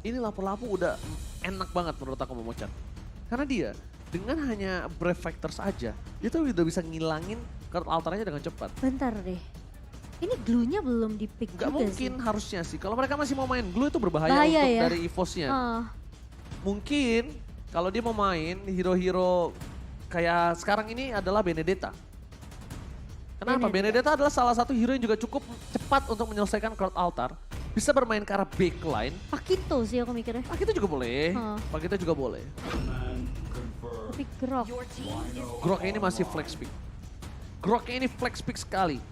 ini lapu-lapu udah enak banget menurut aku Momochan. Karena dia dengan hanya Brave Factor saja, dia tuh udah bisa ngilangin card altarnya dengan cepat. Bentar deh. Ini glue-nya belum di-pick Gak juga mungkin sih. harusnya sih. Kalau mereka masih mau main glue itu berbahaya Bahaya untuk ya? dari EVOS-nya. Ah, Mungkin kalau dia mau main hero-hero kayak sekarang ini adalah Benedetta. Kenapa? Benedetta adalah salah satu hero yang juga cukup cepat untuk menyelesaikan card altar. Bisa bermain ke arah backline. Pakito sih aku mikirnya. Pak kita juga boleh. Hah. Pak kita juga boleh. Tapi Grok. Groknya ini masih flex pick. Groknya ini flex pick sekali.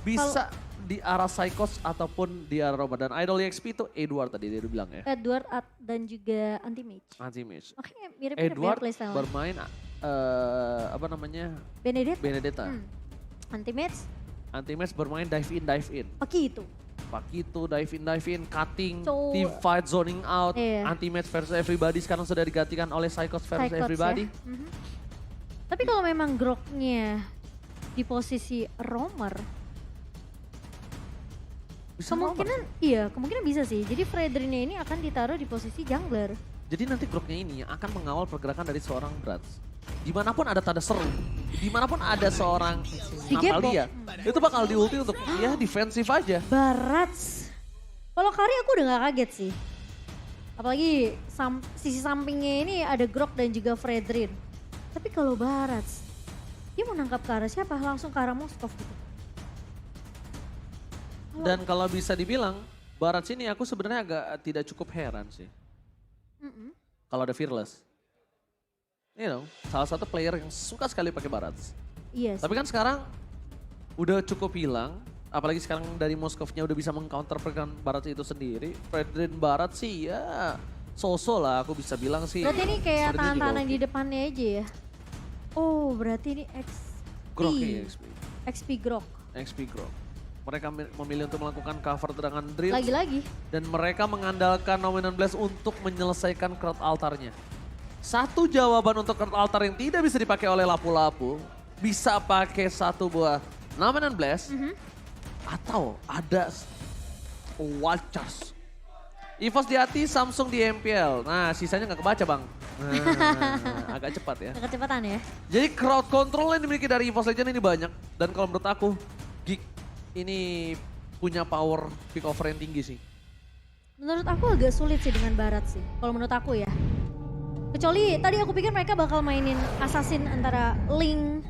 Bisa di arah Psychos ataupun di arah Roma. Dan Idol EXP itu Edward tadi dia bilang ya. Edward dan juga Anti-Mage. Anti-Mage. Makanya mirip-mirip ya Edward playstyle. bermain apa namanya? Benedetta. Benedetta. Anti-Mage. Anti-Mage bermain dive in. Pakito. Pakito dive in, cutting, So- team fight, zoning out, Iya. anti-match versus everybody sekarang sudah digantikan oleh Psychos versus Psychots everybody. ya. Tapi kalau memang Groknya di posisi roamer, Bisa kemungkinan iya, kemungkinan bisa sih. Jadi Fredrinnya ini akan ditaruh di posisi jungler. Jadi nanti Groknya ini yang akan mengawal pergerakan dari seorang Brats. Dimanapun ada tanda seru, dimanapun ada seorang Di gap Natalia, itu bakal diulti untuk ya defensif aja. Barats. Kalau Kari aku udah gak kaget sih. Apalagi sisi sampingnya ini ada Grok dan juga Fredrin. Tapi kalau Barats, dia mau nangkap ke arah siapa? Langsung ke arah Moskov gitu. Dan kalau bisa dibilang, Barat sini aku sebenarnya agak tidak cukup heran sih. Kalau ada Fearless. You know, salah satu player yang suka sekali pakai Barat. Iya sih. Tapi kan sekarang udah cukup hilang. Apalagi sekarang dari Moskovnya udah bisa mengcounter pergerakan Barat itu sendiri. Fredrin Barat sih ya so-so lah aku bisa bilang sih. Berarti ini kayak Fredrin juga tangan-tangan oke. di depannya aja ya? Oh berarti ini XP. Grok ya XP. XP Grok. XP Grok. Mereka memilih untuk melakukan cover dengan drill. Lagi-lagi. Dan mereka mengandalkan Nominant Blast untuk menyelesaikan crowd altarnya. Satu jawaban untuk crowd altar yang tidak bisa dipakai oleh lapu-lapu. Bisa pakai satu buah Nominant Blast. Atau ada Wild Charge. EVOS di hati, Samsung di MPL. Nah sisanya nggak kebaca bang. Nah, agak cepat ya. Kecepatan ya. Jadi crowd control yang dimiliki dari EVOS Legends ini banyak. Dan kalau menurut aku, Geek ini punya power pick over yang tinggi sih. Menurut aku agak sulit sih dengan Barat sih. Kalau menurut aku ya. Kecuali tadi aku pikir mereka bakal mainin Assassin antara Link.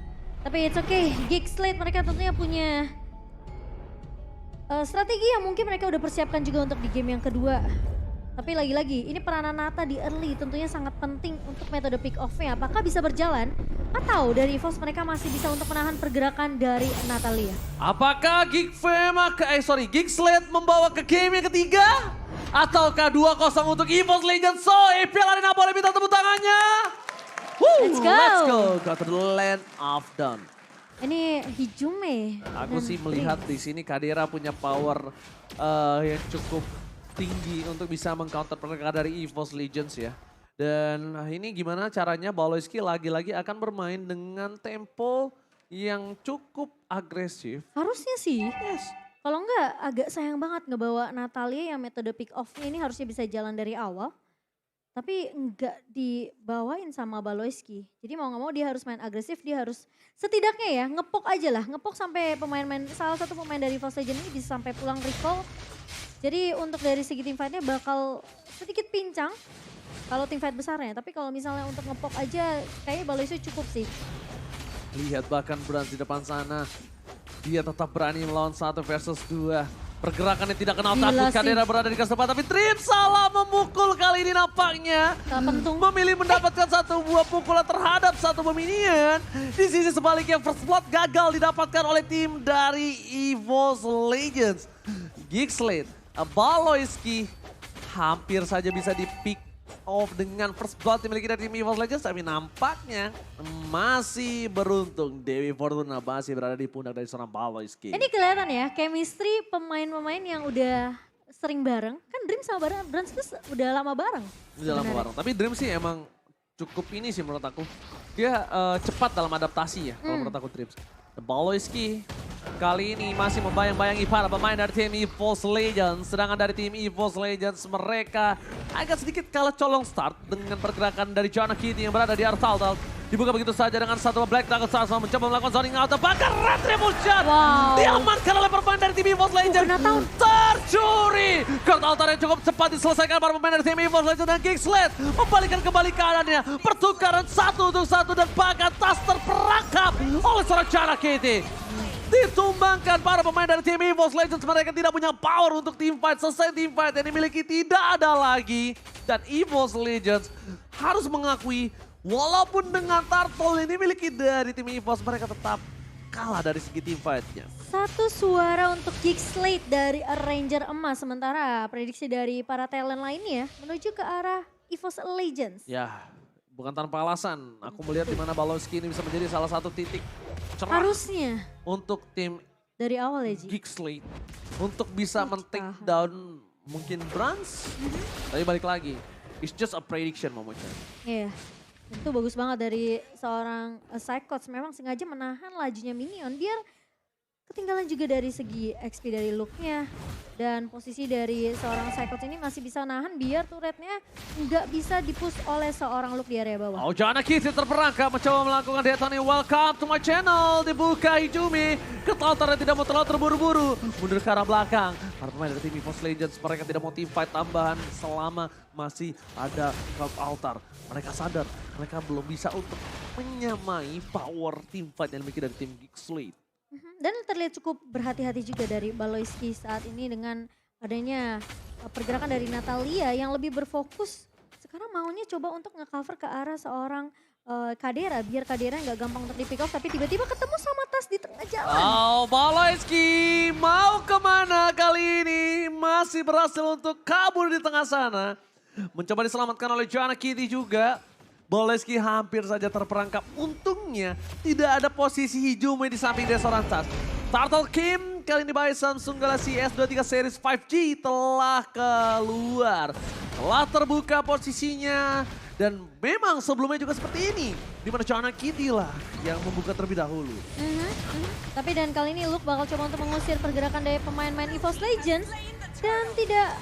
Tapi it's okay. Geek Slate mereka tentunya punya strategi yang mungkin mereka udah persiapkan juga untuk di game yang kedua. Tapi lagi-lagi ini peranan Nata di early tentunya sangat penting untuk metode pick off-nya. Apakah bisa berjalan? Atau dari EVOS mereka masih bisa untuk menahan pergerakan dari Natalia? Apakah Geek Geek Slate membawa ke game yang ketiga? Ataukah 2-0 untuk EVOS Legends? So, EPL Arena boleh minta tepuk tangannya. Woo, Let's go. Let's go to the land of dawn. Ini Hijume. Aku dan sih melihat Prince. di sini Kadera punya power yang cukup tinggi untuk bisa mengcounter pergerakan dari EVOS Legends ya. Dan ini gimana caranya Baloyski lagi-lagi akan bermain dengan tempo yang cukup agresif. Harusnya sih. Yes. Kalau enggak agak sayang banget ngebawa Natalia yang metode pick off-nya ini harusnya bisa jalan dari awal. Tapi enggak dibawain sama Baloyski. Jadi mau gak mau dia harus main agresif, dia harus setidaknya ya ngepok aja lah. Ngepok sampai salah satu pemain dari EVOS Legends ini bisa sampai pulang recall. Jadi untuk dari segi team fight-nya bakal sedikit pincang kalau team fight besarnya. Tapi kalau misalnya untuk ngepok aja kayaknya Baloyski cukup sih. Lihat bahkan Brans di depan sana. Dia tetap berani melawan 1 versus 2. Pergerakannya tidak kenal Gila takut. sih. Kadera berada di kesepat. Tapi Trip salah memukul kali ini nampaknya. Gak pentung. Memilih mendapatkan satu buah pukulan terhadap satu buah minion. Di sisi sebaliknya First Blood gagal didapatkan oleh tim dari EVOS Legends. Geek Slate, Baloyski hampir saja bisa di pick off dengan First Blood dimiliki dari tim EVOS Legends. Tapi nampaknya masih beruntung. Dewi Fortuna masih berada di pundak dari seorang Baloyski. Ini kelihatan ya, chemistry pemain-pemain yang udah sering bareng. Kan Dream sama Brans itu udah lama bareng. Udah lama sebenarnya. bareng. Tapi Dream sih emang cukup ini sih menurut aku. Dia cepat dalam adaptasi ya kalau menurut aku Dream. Baloyski Kali ini masih membayang-bayangi para pemain dari tim EVOS Legends. Sedangkan dari tim EVOS Legends mereka agak sedikit kalah colong start dengan pergerakan dari Joanna Kitty yang berada di Artaltal. Dibuka begitu saja dengan satu Black Dragon Stars mencoba melakukan zoning out. Bahkan Retribution diamankan oleh pemain dari tim EVOS Legends. Tercuri. Kurt Altar yang cukup cepat diselesaikan para pemain dari tim EVOS Legends dan Geekslate membalikan kembali keadaannya. Pertukaran 1-1 dan bahkan tas terperangkap oleh seorang Joanna Kitty. Ditumbangkan para pemain dari tim EVOS Legends. Mereka tidak punya power untuk teamfight. Selesai teamfight yang dimiliki tidak ada lagi. Dan EVOS Legends harus mengakui walaupun dengan Turtle ini dimiliki dari tim EVOS, mereka tetap kalah dari segi teamfight-nya. Satu suara untuk Geekslate dari Ranger Emas. Sementara prediksi dari para talent lainnya menuju ke arah EVOS Legends. Ya, bukan tanpa alasan. Aku melihat di mana Balowski ini bisa menjadi salah satu titik cerah Harusnya untuk tim dari awal ya Ji. Geekslate untuk bisa men-take down mungkin Brans. Tapi balik lagi, it's just a prediction Momo-chan. Iya. Itu bagus banget dari seorang Psychots. Memang sengaja menahan lajunya Minion biar ketinggalan juga dari segi XP dari looknya. Dan posisi dari seorang Psychots ini masih bisa nahan biar turretnya nggak bisa dipush oleh seorang Luke di area bawah. Oh, Joanna Kitty terperangkap mencoba melakukan detoni. Welcome to my channel. Dibuka Hijumi. Ketaltarnya tidak mau terlalu terburu-buru. Mundur ke arah belakang. Para pemain dari tim EVOS Legends mereka tidak mau teamfight tambahan selama masih ada Cloud Altar. Mereka sadar mereka belum bisa untuk menyamai power teamfight yang dimiliki dari tim Geekslate. Dan terlihat cukup berhati-hati juga dari Balowski saat ini dengan adanya pergerakan dari Natalia yang lebih berfokus. Sekarang maunya coba untuk nge-cover ke arah seorang Kadera. Biar Kadera nggak gampang untuk di-pick off tapi tiba-tiba ketemu sama Tas di tengah jalan. Oh, Balowski mau kemana kali ini? Masih berhasil untuk kabur di tengah sana. Mencoba diselamatkan oleh Joanna Kitty juga. Balowski hampir saja terperangkap. Untungnya tidak ada posisi Hijumi di samping dia seorang Tas. Turtle Kim kali ini by Samsung Galaxy S23 Series 5G telah keluar. Telah terbuka posisinya. Dan memang sebelumnya juga seperti ini. Dimana Joanna Kitty lah yang membuka terlebih dahulu. Tapi dan kali ini Luke bakal coba untuk mengusir pergerakan dari pemain-pemain EVOS Legends. Dan tidak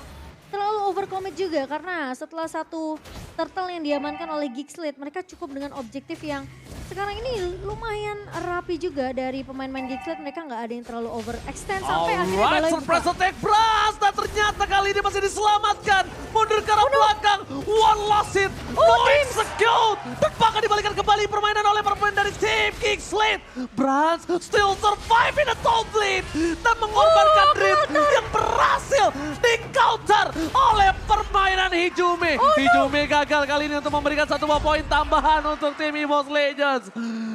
terlalu overcommit juga karena setelah satu turtle yang diamankan oleh Geekslate, mereka cukup dengan objektif yang sekarang ini lumayan rapi juga dari pemain-pemain Geekslate. Mereka nggak ada yang terlalu overextend sampai akhirnya Baloi surprise attack Brass dan ternyata kali ini masih diselamatkan. Mundur ke arah belakang, one lost it, no execute. Dan bahkan dibalikan kembali permainan oleh pemain dari tim Geekslate. Brass still survive in the top lead dan mengorbankan Dream yang berhasil di counter oleh permainan Hijumi. Hijumi gagal kali ini untuk memberikan satu buah poin tambahan untuk tim EVOS Legends.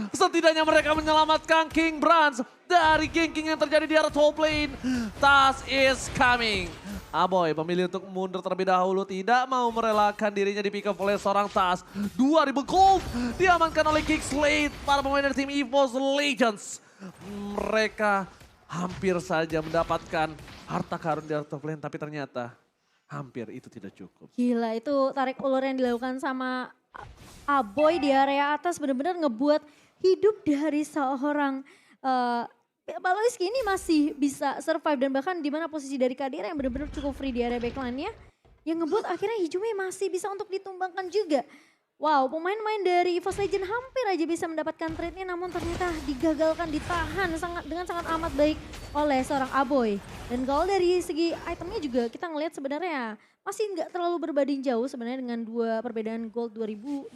Setidaknya mereka menyelamatkan King Brans dari ganking yang terjadi di arah top lane. Tas is coming. Aboy memilih untuk mundur terlebih dahulu, tidak mau merelakan dirinya di pick up oleh seorang Tas. 2000 gold diamankan oleh Geekslate, para pemain dari tim EVOS Legends. Mereka hampir saja mendapatkan harta karun di arah top lane, tapi ternyata hampir itu tidak cukup. Gila, itu tarik ulur yang dilakukan sama Aboy di area atas benar-benar ngebuat hidup dari seorang Balowski ini masih bisa survive. Dan bahkan di mana posisi dari Kadira yang benar-benar cukup free di area backline-nya. Yang ngebuat akhirnya Hijumi masih bisa untuk ditumbangkan juga. Wow, pemain-pemain dari EVOS Legends hampir aja bisa mendapatkan trade-nya, namun ternyata digagalkan, ditahan dengan sangat amat baik oleh seorang Aboy. Dan kalau dari segi itemnya juga kita ngelihat sebenarnya masih nggak terlalu berbanding jauh sebenarnya dengan dua perbedaan gold 2400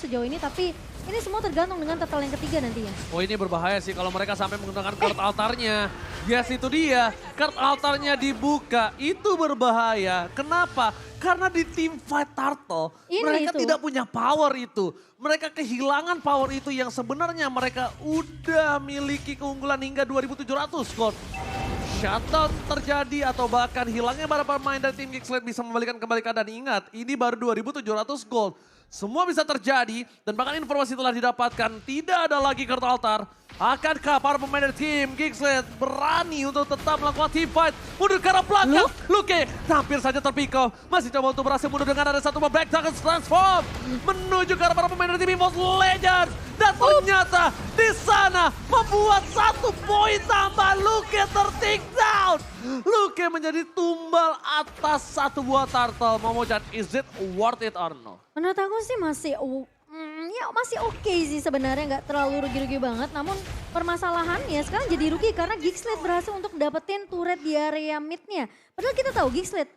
sejauh ini. Tapi ini semua tergantung dengan total yang ketiga nantinya. Oh, ini berbahaya sih kalau mereka sampai menggunakan card altarnya. Yes, itu dia. Card altarnya dibuka, itu berbahaya. Kenapa? Karena di tim fight Turtle, mereka tidak punya power itu. Mereka kehilangan power itu yang sebenarnya mereka udah miliki keunggulan hingga 2700 gold. Shutdown terjadi atau bahkan hilangnya para pemain dari tim Geekslate bisa membalikan kembali keadaan. Ingat, ini baru 2700 gold. Semua bisa terjadi dan bahkan informasi telah didapatkan tidak ada lagi kartu altar. Akankah para pemain dari tim Geeksled berani untuk tetap melakukan team fight? Mundur ke arah belakang. Luke hampir saja terpikau. Masih coba untuk berhasil mundur dengan ada satu Black Dragon transform. Menuju ke arah para pemain dari tim EVOS Legends. Dan ternyata di sana membuat 1 poin tambah. Luke ter-take down. Luke menjadi tumbal atas 1 buah turtle. Momocan, is it worth it or no? Menurut aku sih masih ya masih oke sih sebenarnya, nggak terlalu rugi-rugi banget. Namun permasalahannya sekarang jadi rugi karena Geeksled berhasil untuk dapetin turret di area midnya. Padahal kita tahu Geeksled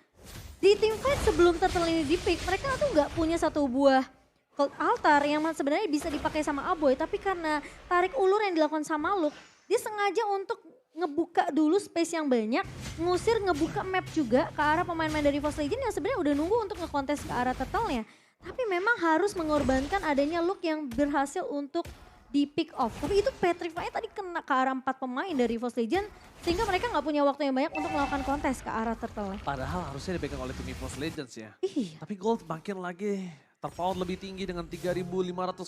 di team fight sebelum turtle ini di pick, mereka tuh nggak punya 1 buah cult altar yang sebenarnya bisa dipakai sama Aboy. Tapi karena tarik ulur yang dilakukan sama Luke, dia sengaja untuk ngebuka dulu space yang banyak, ngusir ngebuka map juga ke arah pemain-pemain dari EVOS Legends yang sebenarnya udah nunggu untuk ngekontes ke arah turtle-nya. Tapi memang harus mengorbankan adanya Luke yang berhasil untuk di pick off. Tapi itu Petrify tadi kena ke arah 4 pemain dari EVOS Legends sehingga mereka nggak punya waktu yang banyak untuk melakukan kontes ke arah turtle. Padahal harusnya dipegang oleh tim EVOS Legends ya. Iya. Tapi gold makin lagi terpaut lebih tinggi dengan 3.500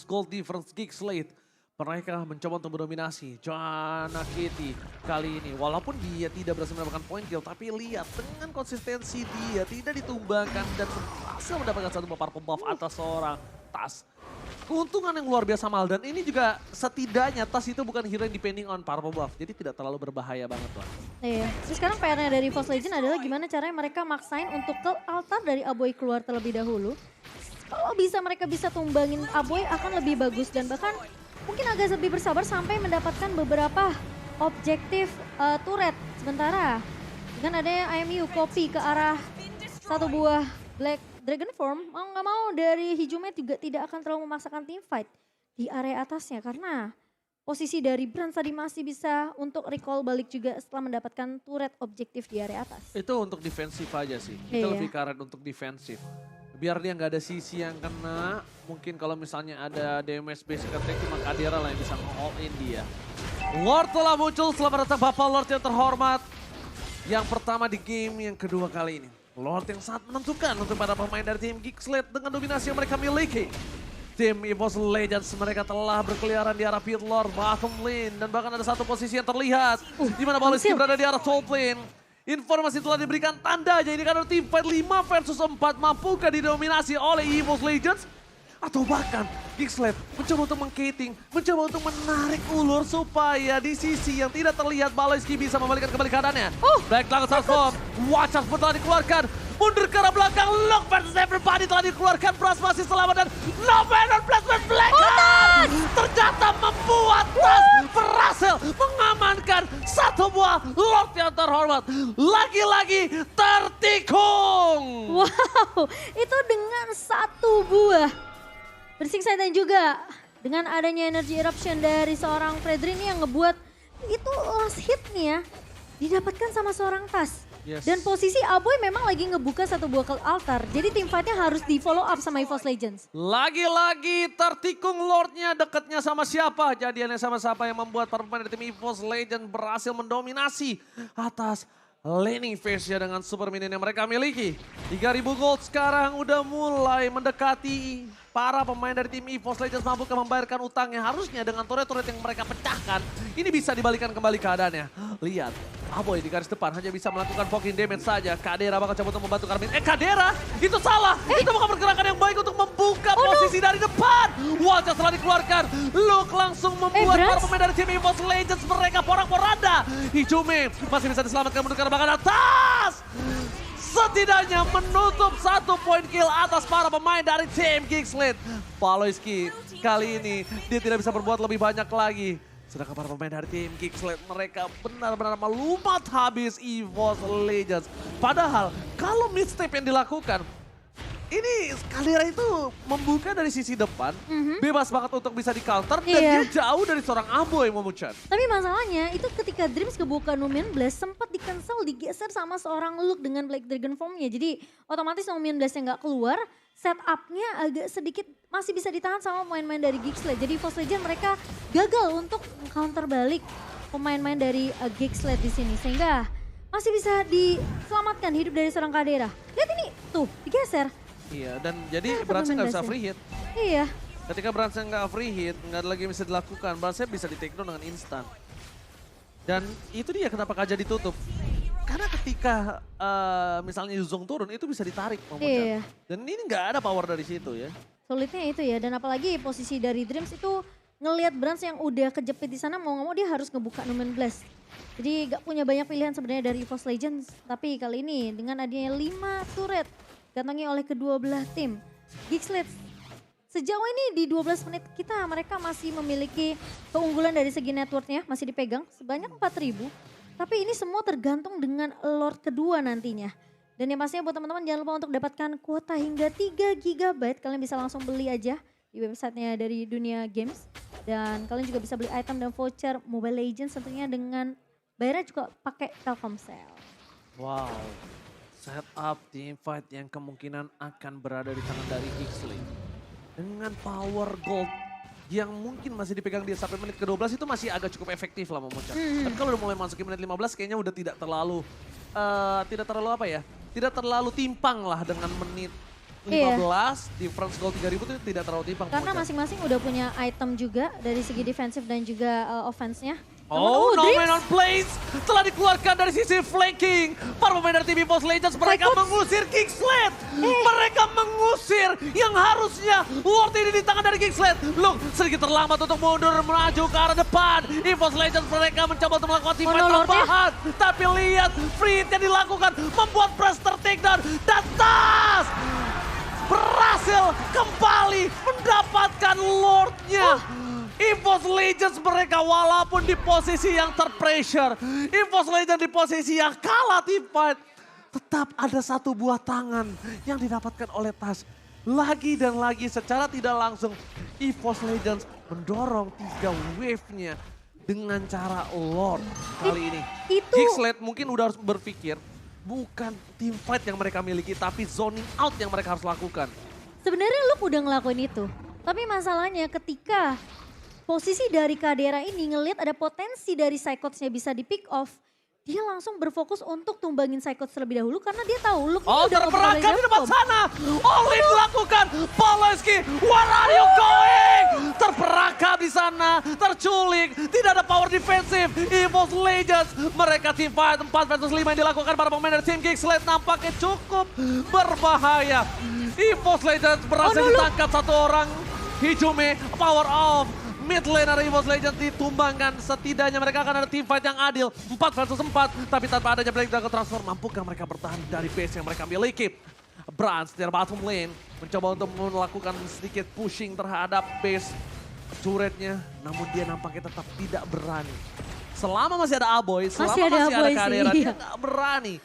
gold difference Geeksled. Mereka mencoba untuk mendominasi Joanna Kitty kali ini. Walaupun dia tidak berhasil mendapatkan point kill, tapi lihat dengan konsistensi dia tidak ditumbangkan dan berhasil mendapatkan 1 purple buff atas seorang Tas. Keuntungan yang luar biasa Maldan ini juga setidaknya Tas itu bukan hero yang depending on purple buff. Jadi tidak terlalu berbahaya banget lah. Iya, terus sekarang PR-nya dari EVOS Legends adalah gimana caranya mereka maksain untuk ke altar dari Aboy keluar terlebih dahulu. Kalau mereka bisa tumbangin Aboy akan lebih bagus dan bahkan mungkin agak lebih bersabar sampai mendapatkan beberapa objektif turret. Sementara dengan adanya IMU copy ke arah 1 buah Black Dragon Form, mau nggak mau dari Hijumet juga tidak akan terlalu memaksakan team fight di area atasnya. Karena posisi dari Brand tadi masih bisa untuk recall balik juga setelah mendapatkan turret objektif di area atas. Itu untuk defensif aja sih. Kita Iya. lebih karet untuk defensif. Biar dia nggak ada sisi yang kena. Mungkin kalau misalnya ada damage basic attack cuma Kadera lah yang bisa nge-all in dia. Lord telah muncul, selamat datang Bapak Lord yang terhormat. Yang pertama di game yang kedua kali ini. Lord yang sangat menentukan untuk para pemain dari tim Geeksled dengan dominasi yang mereka miliki. Tim EVOS Legends mereka telah berkeliaran di arah pit lord, bottom lane. Dan bahkan ada 1 posisi yang terlihat. Di mana Baliski berada di arah top lane. Informasi telah diberikan tanda aja ini karena tim fight 5 versus 4 mampukah didominasi oleh EVOS Legends? Atau bahkan Geeksled mencoba untuk mengkating, mencoba untuk menarik ulur supaya di sisi yang tidak terlihat Baloyski bisa membalikkan kembali keadaannya. Black Dragon Transform, Watch Out telah dikeluarkan. Mundur ke arah belakang, Lock versus Everybody telah dikeluarkan. Pras masih selamat dan Novenon Placement Black ternyata membuat Tas berhasil mengamankan 1 buah Lord yang terhormat. Lagi-lagi tertikung. Wow, itu dengan 1 buah. Bersiksa dan juga dengan adanya energy eruption dari seorang Fredrin yang ngebuat itu last hitnya didapatkan sama seorang Tas. Yes. Dan posisi Aboy memang lagi ngebuka 1 buah cult altar. Jadi tim fightnya harus di follow up sama EVOS Legends. Lagi-lagi tertikung Lordnya dekatnya sama siapa? Jadiannya sama siapa yang membuat para pemain dari tim EVOS Legends berhasil mendominasi atas laning phase-nya dengan super minion yang mereka miliki. 3.000 gold sekarang udah mulai mendekati para pemain dari tim EVOS Legends mampukah membayarkan utangnya. Harusnya dengan turret-turret yang mereka pecahkan, ini bisa dibalikan kembali keadaannya. Lihat, Aboy di garis depan hanya bisa melakukan poking damage saja. Kadera bakal coba untuk membantu Karmin. Kadera, itu salah. Itu bukan pergerakan yang baik untuk membuka posisi dari depan. Wajah setelah dikeluarkan. Luke langsung membuat para pemain dari tim EVOS Legends mereka porak-poranda. Hijume masih bisa diselamatkan menurut bahkan atas. Setidaknya menutup 1 point kill atas para pemain dari tim Geeksled. Baloyski kali ini dia tidak bisa berbuat lebih banyak lagi. Sedangkan para pemain dari tim Geeksled mereka benar-benar melumat habis EVOS Legends. Padahal kalau misstep yang dilakukan, ini Kadera itu membuka dari sisi depan, bebas banget untuk bisa di counter dan dia jauh dari seorang Aboy Momuchan. Tapi masalahnya itu ketika Dreams kebuka Numian Blast sempat di-cancel, digeser sama seorang Luke dengan Black Dragon Form-nya. Jadi otomatis Numian Blast-nya nggak keluar, setup-nya agak sedikit masih bisa ditahan sama pemain-pemain dari Geeksled. Jadi EVOS Legends mereka gagal untuk counter balik pemain-pemain dari Geeksled di sini. Sehingga masih bisa diselamatkan hidup dari seorang Kadera. Lihat ini, tuh digeser. Iya, dan jadi berarti nggak bisa free hit. Iya. Ketika Bransnya nggak free hit, nggak ada lagi yang bisa dilakukan. Bransnya bisa di take down dengan instan. Dan itu dia kenapa Kaja ditutup. Karena ketika misalnya Yuzong turun, itu bisa ditarik. Iya. Dan ini nggak ada power dari situ ya. Sulitnya itu ya, dan apalagi posisi dari Dreams itu ngelihat Brans yang udah kejepit di sana, mau nggak mau dia harus ngebuka Numen Blast. Jadi gak punya banyak pilihan sebenarnya dari EVOS Legends. Tapi kali ini dengan adanya 5 turret didatangi oleh kedua belah tim. Geeksled sejauh ini di 12 menit mereka masih memiliki keunggulan dari segi networknya, masih dipegang sebanyak 4.000. Tapi ini semua tergantung dengan Lord kedua nantinya. Dan yang pastinya buat teman-teman jangan lupa untuk dapatkan kuota hingga 3 GB. Kalian bisa langsung beli aja di websitenya dari Dunia Games. Dan kalian juga bisa beli item dan voucher Mobile Legends tentunya dengan bayarnya juga pakai Telkomsel. Wow, setup teamfight yang kemungkinan akan berada di tangan dari Geeksley. Dengan power gold yang mungkin masih dipegang dia sampai menit ke-12 itu masih agak cukup efektif lah Momochan. Tapi kalau udah mulai masukin menit 15 kayaknya udah tidak terlalu apa ya? Tidak terlalu timpang lah dengan menit 15, difference goal 3.000 itu tidak terlalu timpang. Karena masing-masing udah punya item juga dari segi defensif dan juga offense-nya. Oh, Nomenon Plays telah dikeluarkan dari sisi flanking. Para pemain dari tim EVOS Legends mereka mengusir Geeksled. Mereka mengusir yang harusnya Lord ini di tangan dari Geeksled. Look, sedikit terlambat untuk mundur maju ke arah depan. EVOS Legends mereka mencoba untuk melakukan teamfight tambahan. Tapi lihat free hit yang dilakukan membuat Prester takedown. Dan Tas berhasil kembali mendapatkan Lordnya. EVOS Legends mereka walaupun di posisi yang terpressure, EVOS Legends di posisi yang kalah teamfight, tetap ada satu buah tangan yang didapatkan oleh Tas. Lagi dan lagi secara tidak langsung EVOS Legends mendorong 3 wave-nya dengan cara Lord kali ini. Geeksled mungkin udah harus berpikir bukan teamfight yang mereka miliki tapi zoning out yang mereka harus lakukan. Sebenarnya Luke udah ngelakuin itu, tapi masalahnya ketika posisi dari Kadera ini ngelihat ada potensi dari Psychots-nya bisa di pick off, dia langsung berfokus untuk tumbangin Psychots terlebih dahulu karena dia tahu Luke ini udah terperangkap di depan sana. Olin dilakukan. Poloski, where are you going? Terperangkap di sana, terculik, tidak ada power defensif. EVOS Legends, mereka team fight 4 versus 5 yang dilakukan para pemain dari tim Geeksled nampaknya cukup berbahaya. EVOS Legends berhasil ditangkap satu orang. Hijume, power off. Mid laner EVOS Legends ditumbangkan, setidaknya mereka akan ada teamfight yang adil. 4 versus 4, tapi tanpa adanya Black Dragon Transfer, mampukah mereka bertahan dari base yang mereka miliki? Brans dari bottom lane mencoba untuk melakukan sedikit pushing terhadap base turretnya, namun dia nampaknya tetap tidak berani. Selama masih ada Aboy, selama masih ada Kadera, dia nggak berani.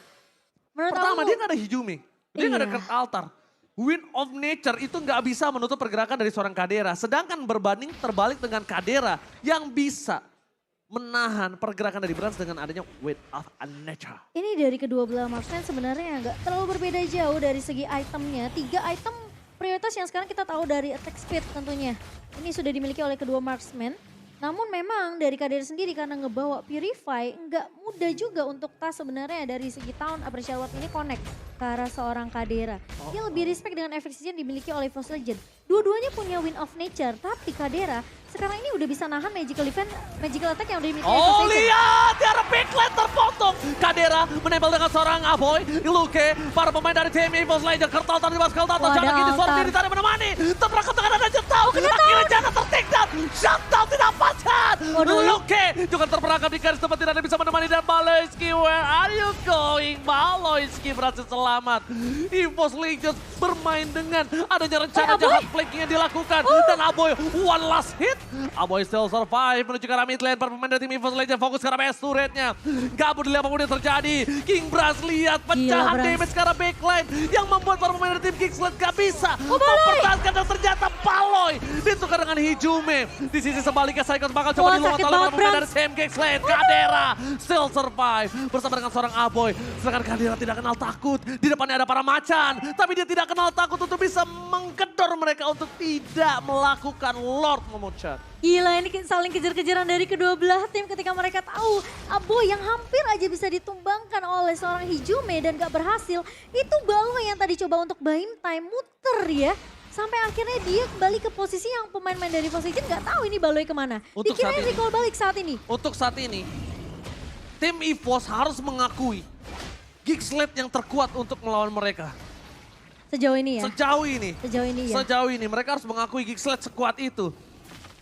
Pertama, dia nggak ada Hijume, dia nggak ada Kurt Altar. Wind of Nature itu nggak bisa menutup pergerakan dari seorang Kadera. Sedangkan berbanding terbalik dengan Kadera yang bisa menahan pergerakan dari Brans dengan adanya Wind of Nature. Ini dari kedua belah marksman sebenarnya nggak terlalu berbeda jauh dari segi itemnya. 3 item prioritas yang sekarang kita tahu dari attack speed tentunya. Ini sudah dimiliki oleh kedua marksman. Namun memang dari Kadera sendiri karena ngebawa Purify nggak mudah juga untuk Tas sebenarnya dari segi tahun Aprecial Ward ini connect ke arah seorang Kadera. Dia lebih respect dengan efisiensi yang dimiliki oleh EVOS Legends. Dua-duanya punya Wind of Nature tapi Kadera sekarang ini udah bisa nahan magical attack yang udah dimiliki EVOS Legends. Lihat, tiara backline terpotong. Kadera menempel dengan seorang Aboy, Luke, para pemain dari tim EVOS Legends. Kertal tadi mas Kertal, jangan gini, Sorti ditarik menemani. Terperangkap dengan ada Jetau, akhirnya Jana tertikdan. Shutdown tidak pacat. Luke juga terperangkap di garis tempat tidak ada bisa menemani. Dan Baloyski, where are you going? Baloyski berhasil selamat. EVOS Legends bermain dengan adanya rencana jahat flanking yang dilakukan. Dan Aboy, one last hit. Aboy still survive menuju ke arah mid lane. Para pemain dari tim EVOS Legends fokus ke arah base turretnya. Gabut dilihat apapun yang terjadi. King Brans lihat pecahan damage ke arah backline. Yang membuat para pemain dari tim Geeksled gak bisa mempertahankan. Dan ternyata Baloy ditukar dengan Hijume. Di sisi sebaliknya Psychos bakal coba diluat oleh para pemain dari tim Geeksled. Kadera still survive bersama dengan seorang Aboy. Sedangkan Kadera tidak kenal takut. Di depannya ada para macan. Tapi dia tidak kenal takut untuk bisa menggedor mereka untuk tidak melakukan Lord Momochan. Gila ini saling kejar-kejaran dari kedua belah tim ketika mereka tahu Aboy yang hampir aja bisa ditumbangkan oleh seorang Hijume dan gak berhasil. Itu Baloy yang tadi coba untuk buying time muter ya. Sampai akhirnya dia kembali ke posisi yang pemain-pemain dari EVOS Legends nggak tahu ini Baloi kemana. Untuk Dikirain saat ini. recall balik saat ini. Untuk saat ini, tim EVOS harus mengakui Geekslate yang terkuat untuk melawan mereka. Sejauh ini ya. Sejauh ini. Sejauh ini ya. Sejauh ini mereka harus mengakui Geekslate sekuat itu.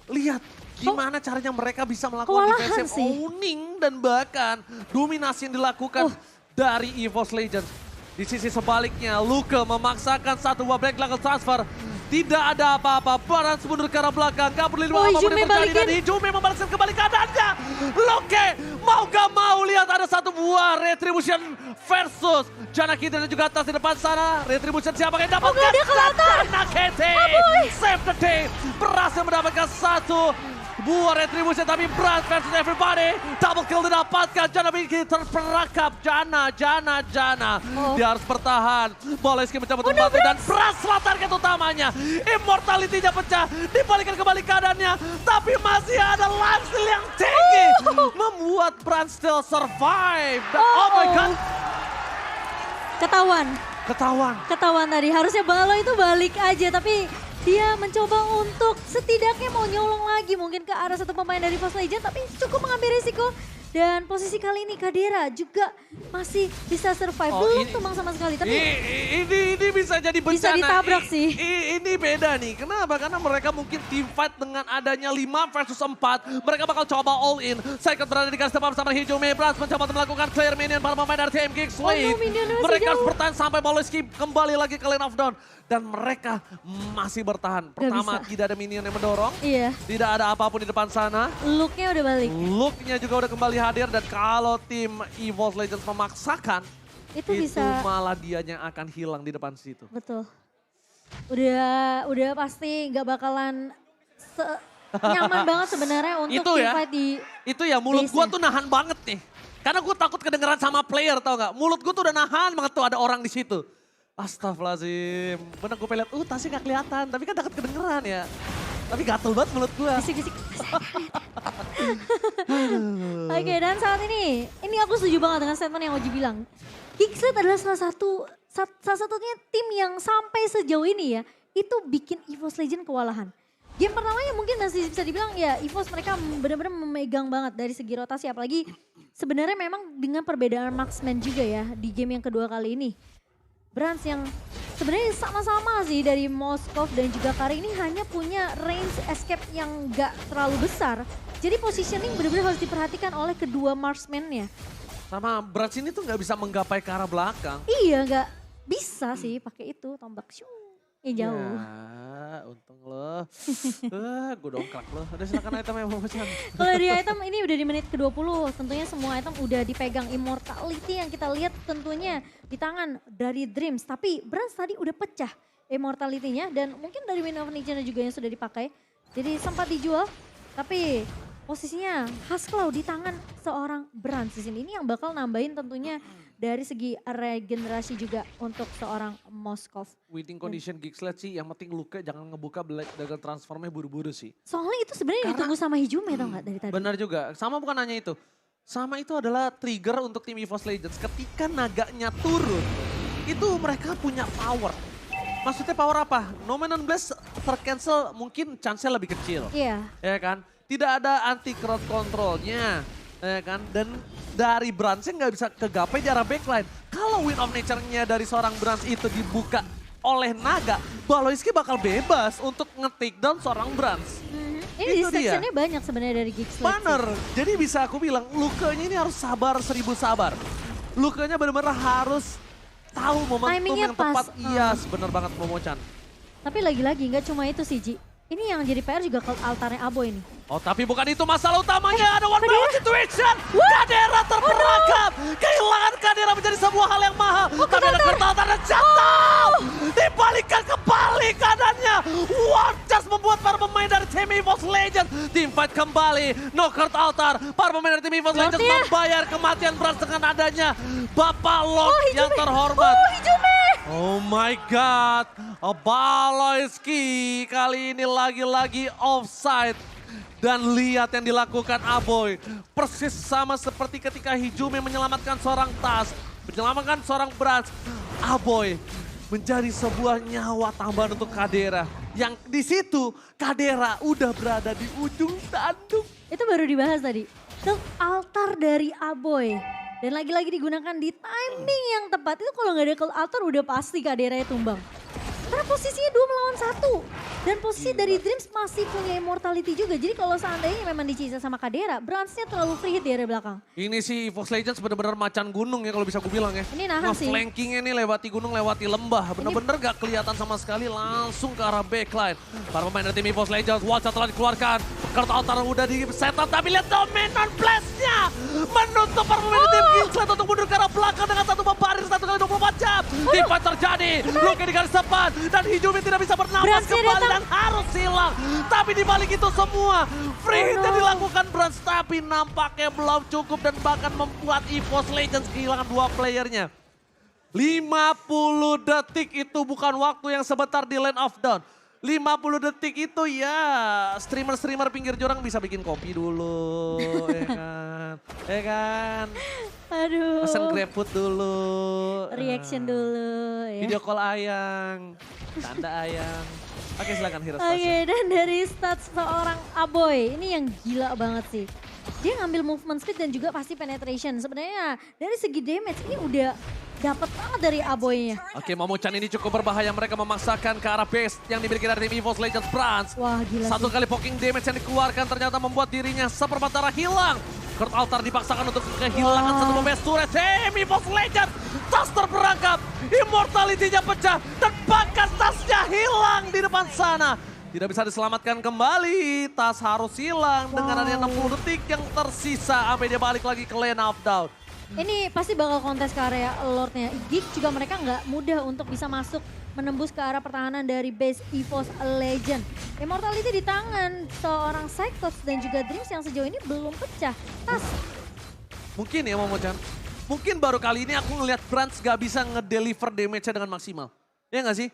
Lihat gimana caranya mereka bisa melakukan kewalahan defensive sih. owning dan bahkan dominasi yang dilakukan dari EVOS Legends. Di sisi sebaliknya, Luke memaksakan satu buah black level transfer. Tidak ada apa-apa, Barans mundur ke arah belakang, gak peduli apapun Ijume yang terjadi. Dan balikin. Ijume membalaskan kembali keadaannya. Luke mau gak mau lihat ada satu buah Retribution versus Janaki dan juga atas di depan sana. Retribution siapa yang dapatkan? nggak ada Kelautar. Janaki save the day, berhasil mendapatkan satu buah Retribution, tapi Brand versus everybody. Double kill didapatkan, Jana bikin terperangkap. Jana. Dia harus bertahan. Boleski mencabut tempatnya dan Brand target utamanya. Immortality-nya pecah, dibalikan kembali keadaannya. Tapi masih ada lifesteal yang tinggi. Membuat Brand still survive. Dan, oh my god. Ketahuan tadi. Harusnya Baloi itu balik aja tapi dia mencoba untuk setidaknya mau nyolong lagi mungkin ke arah satu pemain dari EVOS Legends tapi cukup mengambil risiko. Dan posisi kali ini Kadira juga masih bisa survive. Belum tumbang sama sekali tapi ini bisa jadi bencana. bisa ditabrak sih. Ini beda nih. Kenapa? Karena mereka mungkin team fight dengan adanya 5 versus 4. Mereka bakal coba all in. Second berada di garis depan bersama Hijume. Brans mencoba untuk melakukan clear minion para pemain dari tim Geekslate. Mereka harus bertahan sampai Boleski kembali lagi ke lane of down. Dan mereka masih bertahan. Pertama, tidak ada minion yang mendorong. Iya. Tidak ada apapun di depan sana. Look-nya udah balik. Look-nya juga udah kembali hadir. Dan kalau tim EVOS Legends memaksakan, Itu bisa. malah dianya akan hilang di depan situ. Betul. Udah pasti nggak bakalan nyaman banget sebenarnya untuk Itu team ya. fight di Itu ya mulut gua tuh nahan banget nih. Karena gue takut kedengeran sama player tau gak. Mulut gue tuh udah nahan banget tuh ada orang di situ. Astagfirullahaladzim. Bener gue pengen liat, tasnya gak kelihatan. Tapi kan takut kedengeran ya. Tapi gatel banget mulut gue. bisik-bisik. Oke, dan saat ini aku setuju banget dengan statement yang Oji bilang. Geekslate adalah salah satunya tim yang sampai sejauh ini ya, itu bikin EVOS Legends kewalahan. Game pertamanya mungkin masih bisa dibilang ya EVOS mereka benar-benar memegang banget dari segi rotasi. Apalagi sebenarnya memang dengan perbedaan marksman juga ya di game yang kedua kali ini. Brands yang sebenarnya sama-sama sih dari Moskov dan juga Kari ini hanya punya range escape yang gak terlalu besar. Jadi positioning benar-benar harus diperhatikan oleh kedua marksman-nya. Sama Brats ini tuh gak bisa menggapai ke arah belakang. Iya gak bisa sih pakai itu tombak syung. Jauh. Ya, untung lo. Gue dongkrak lo. Udah silakan item yang mau pesan. Kalau di item ini udah di menit ke-20, tentunya semua item udah dipegang. Immortality yang kita lihat tentunya di tangan dari Dreams. Tapi Brands tadi udah pecah Immortality-nya dan mungkin dari Wind of Nature juga yang sudah dipakai. Jadi sempat dijual, tapi posisinya Haskell di tangan seorang Brands di sini. Ini yang bakal nambahin tentunya dari segi regenerasi juga untuk seorang Moskov. Winning condition Geekslate sih, yang penting Luka jangan ngebuka dengan transformnya buru-buru sih. Soalnya itu sebenarnya ditunggu sama Hijume tau gak dari tadi? Benar juga, sama bukan hanya itu. Sama itu adalah trigger untuk tim EVOS Legends. Ketika naganya turun, itu mereka punya power. Maksudnya power apa? Nomenon Blast tercancel mungkin chance-nya lebih kecil. Iya. Ya kan? Tidak ada anti crowd controlnya. Ya kan? Dan dari Brands nggak bisa kegapai di arah backline. Kalau Wind of Nature-nya dari seorang Brands itu dibuka oleh Naga, Baloiski bakal bebas untuk nge-take down seorang Brands. Ini Itu dia. distractionnya banyak sebenarnya dari Geekslate. Bener, jadi bisa aku bilang Lukanya ini harus sabar 1000 sabar. Lukanya benar-benar harus tahu momentum Timingnya yang tepat. pas. Iya, bener banget Momochan. Tapi lagi-lagi nggak cuma itu sih Ji. Ini yang jadi PR juga ke altarnya Abo ini. Oh tapi bukan itu masalah utamanya, ada one by one situation. Kadera terperangkap. Kehilangan Kadera menjadi sebuah hal yang mahal. Kadera kertautan dan jatuh. Dibalikan kembali keadaannya. One just membuat para pemain dari tim EVOS Legends. Team fight kembali. Knockout altar. Para pemain dari tim EVOS Legends membayar kematian Brans dengan adanya Bapak Lord yang terhormat. Oh my god, Baloiski kali ini lagi-lagi offside. Dan lihat yang dilakukan Aboy. Persis sama seperti ketika Hijume menyelamatkan seorang Tas. Menyelamatkan seorang Brans. Aboy menjadi sebuah nyawa tambahan untuk Kadera. Yang di situ Kadera udah berada di ujung tanduk. Itu baru dibahas tadi. Ke altar dari Aboy. Dan lagi-lagi digunakan di timing yang tepat. Itu kalau nggak ada ke altar udah pasti Kadera tumbang. Karena posisinya 2 melawan 1. Dan posisi dari Dreams masih punya immortality juga. Jadi kalau seandainya memang dicisa sama Kadera, Brans-nya terlalu free hit di area belakang. Ini si EVOS Legends bener-bener macan gunung ya kalau bisa gue bilang ya. Ini nahan sih. Flankingnya nih lewati gunung, lewati lembah. Bener-bener gak kelihatan sama sekali langsung ke arah backline. Para pemain dari tim EVOS Legends, Watcha telah dikeluarkan. Kartu altar udah di setup, tapi lihat Dominon Blast-nya. Menutup para pemain dari tim Kingslet untuk mundur ke arah belakang dengan satu barir 1 kali 24 jam. Tipat terjadi, Luke di garis depan. Dan Hijumi tidak bisa bernapas kembali dan harus hilang. Tapi di balik itu semua, free hit yang dilakukan Brans tapi nampaknya belum cukup dan bahkan membuat EVOS Legends kehilangan 2 playernya. 50 detik itu bukan waktu yang sebentar di Land of Dawn. 50 detik itu ya streamer-streamer pinggir jurang bisa bikin kopi dulu, ya kan? Ya kan? Aduh. Pesen GrabFood dulu. Reaction dulu ya. Video call Ayang, tanda Ayang. Oke silakan Hero Oke, dan dari stats seorang Aboy, ini yang gila banget sih. Dia ngambil movement speed dan juga pasti penetration. Sebenarnya dari segi damage ini udah dapat banget dari Aboy-nya. Oke, Momochan ini cukup berbahaya. Mereka memaksakan ke arah base yang dimiliki dari tim EVOS Legends Brans. Wah gila Satu sih. kali poking damage yang dikeluarkan ternyata membuat dirinya seperempat darah hilang. Kurt Altar dipaksakan untuk kehilangan satu pemain turret. EVOS Legends, tas terperangkap. Immortality-nya pecah dan bahkan tasnya hilang di depan sana. Tidak bisa diselamatkan kembali, tas harus hilang dengan adanya 60 detik yang tersisa sampai dia balik lagi ke Land of Dawn. Ini pasti bakal kontes ke area Lord-nya. Geek juga mereka nggak mudah untuk bisa masuk menembus ke arah pertahanan dari base EVOS Legend. Immortality di tangan seorang Cyclops dan juga Dreams yang sejauh ini belum pecah. Tas. Mungkin ya Momochan, mungkin baru kali ini aku ngelihat Brans gak bisa ngedeliver damage-nya dengan maksimal. Ya gak sih?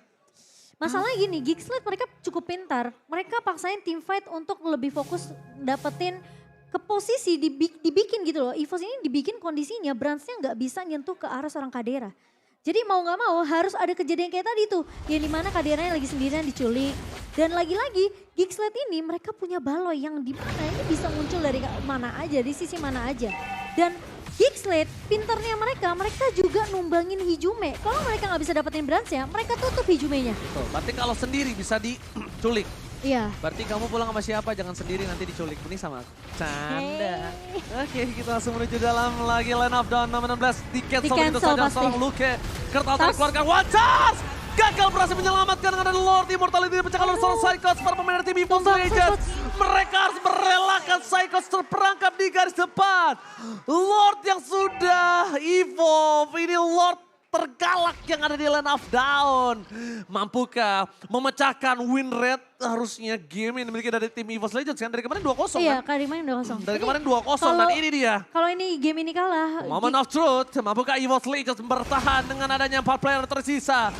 Masalahnya gini, Geekslate mereka cukup pintar. Mereka paksain team fight untuk lebih fokus dapetin ke posisi dibikin gitu loh. EVOS ini dibikin kondisinya Brans-nya nggak bisa nyentuh ke arah seorang Kadera. Jadi mau nggak mau harus ada kejadian kayak tadi tuh. Yang dimana Kaderanya lagi sendirian diculik. Dan lagi-lagi Geekslate ini mereka punya Baloy yang dimana ini bisa muncul dari mana aja, di sisi mana aja. Dan Geekslate pinternya mereka juga numbangin Hijume. Kalau mereka nggak bisa dapetin Brans-nya, mereka tutup Hijumenya. Betul, berarti kalau sendiri bisa diculik. Iya. Berarti kamu pulang sama siapa, jangan sendiri nanti diculik. Ini sama aku. Canda. Oke, kita langsung menuju dalam lagi Land of Dawn nomor 16. Di cancel begitu saja pasti. seorang Luke. Kurt Altar keluarkan One Charge. Gagal berhasil menyelamatkan dengan ada Lord Immortality dipecahkan oleh seorang Cyclops. Para pemain dari tim EVOS Legends. Mereka harus merelakan Cyclops terperangkap di garis depan. Lord yang sudah evolve. Ini Lord tergalak yang ada di Land of Dawn. Mampukah memecahkan win rate harusnya game yang dimiliki dari tim EVOS Legends kan? Dari kemarin 2-0 Iya, kan? kemarin 2-0. Dari kemarin 2-0 dan ini dia. Kalau ini game ini kalah. Moment of truth, mampukah EVOS Legends bertahan dengan adanya 4 player tersisa.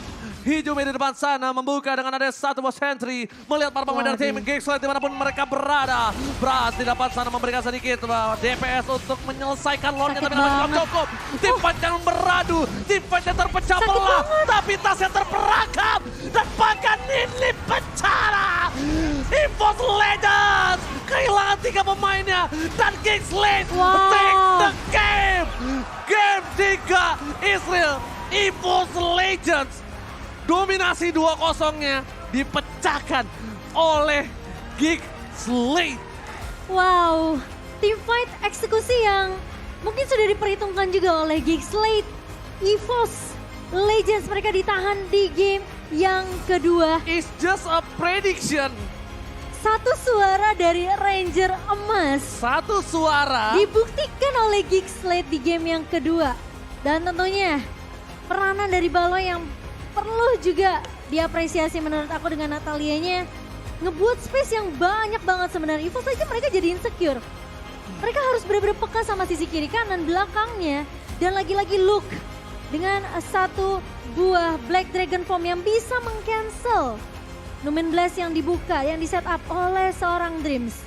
Hijumi di depan sana membuka dengan ada satu bos entry. Melihat para pemain dari tim Geekslate dimanapun mereka berada. Brans di depan sana memberikan sedikit DPS untuk menyelesaikan Lordnya. Tapi belum cukup. Tim fight yang beradu. Tim fight yang terpecah belah. Tapi tasnya terperangkap. Dan bahkan ini pecah. EVOS Legends kehilangan 3 pemainnya. Dan Geekslate take the game. Game 3 Israel EVOS Legends. Dominasi 2-0-nya dipecahkan oleh Geekslate. Wow, team fight eksekusi yang mungkin sudah diperhitungkan juga oleh Geekslate. EVOS Legends mereka ditahan di game yang kedua. It's just a prediction. Satu suara dari Ranger Emas. Satu suara. Dibuktikan oleh Geekslate di game yang kedua. Dan tentunya peranan dari Baloy yang perlu juga diapresiasi menurut aku dengan Natalianya. Ngebuat space yang banyak banget sebenarnya. EVOS aja mereka jadi insecure. Mereka harus benar-benar peka sama sisi kiri kanan belakangnya. Dan lagi-lagi Luke dengan satu buah Black Dragon Form yang bisa meng-cancel Numen Blast yang dibuka, yang di set up oleh seorang Dreams.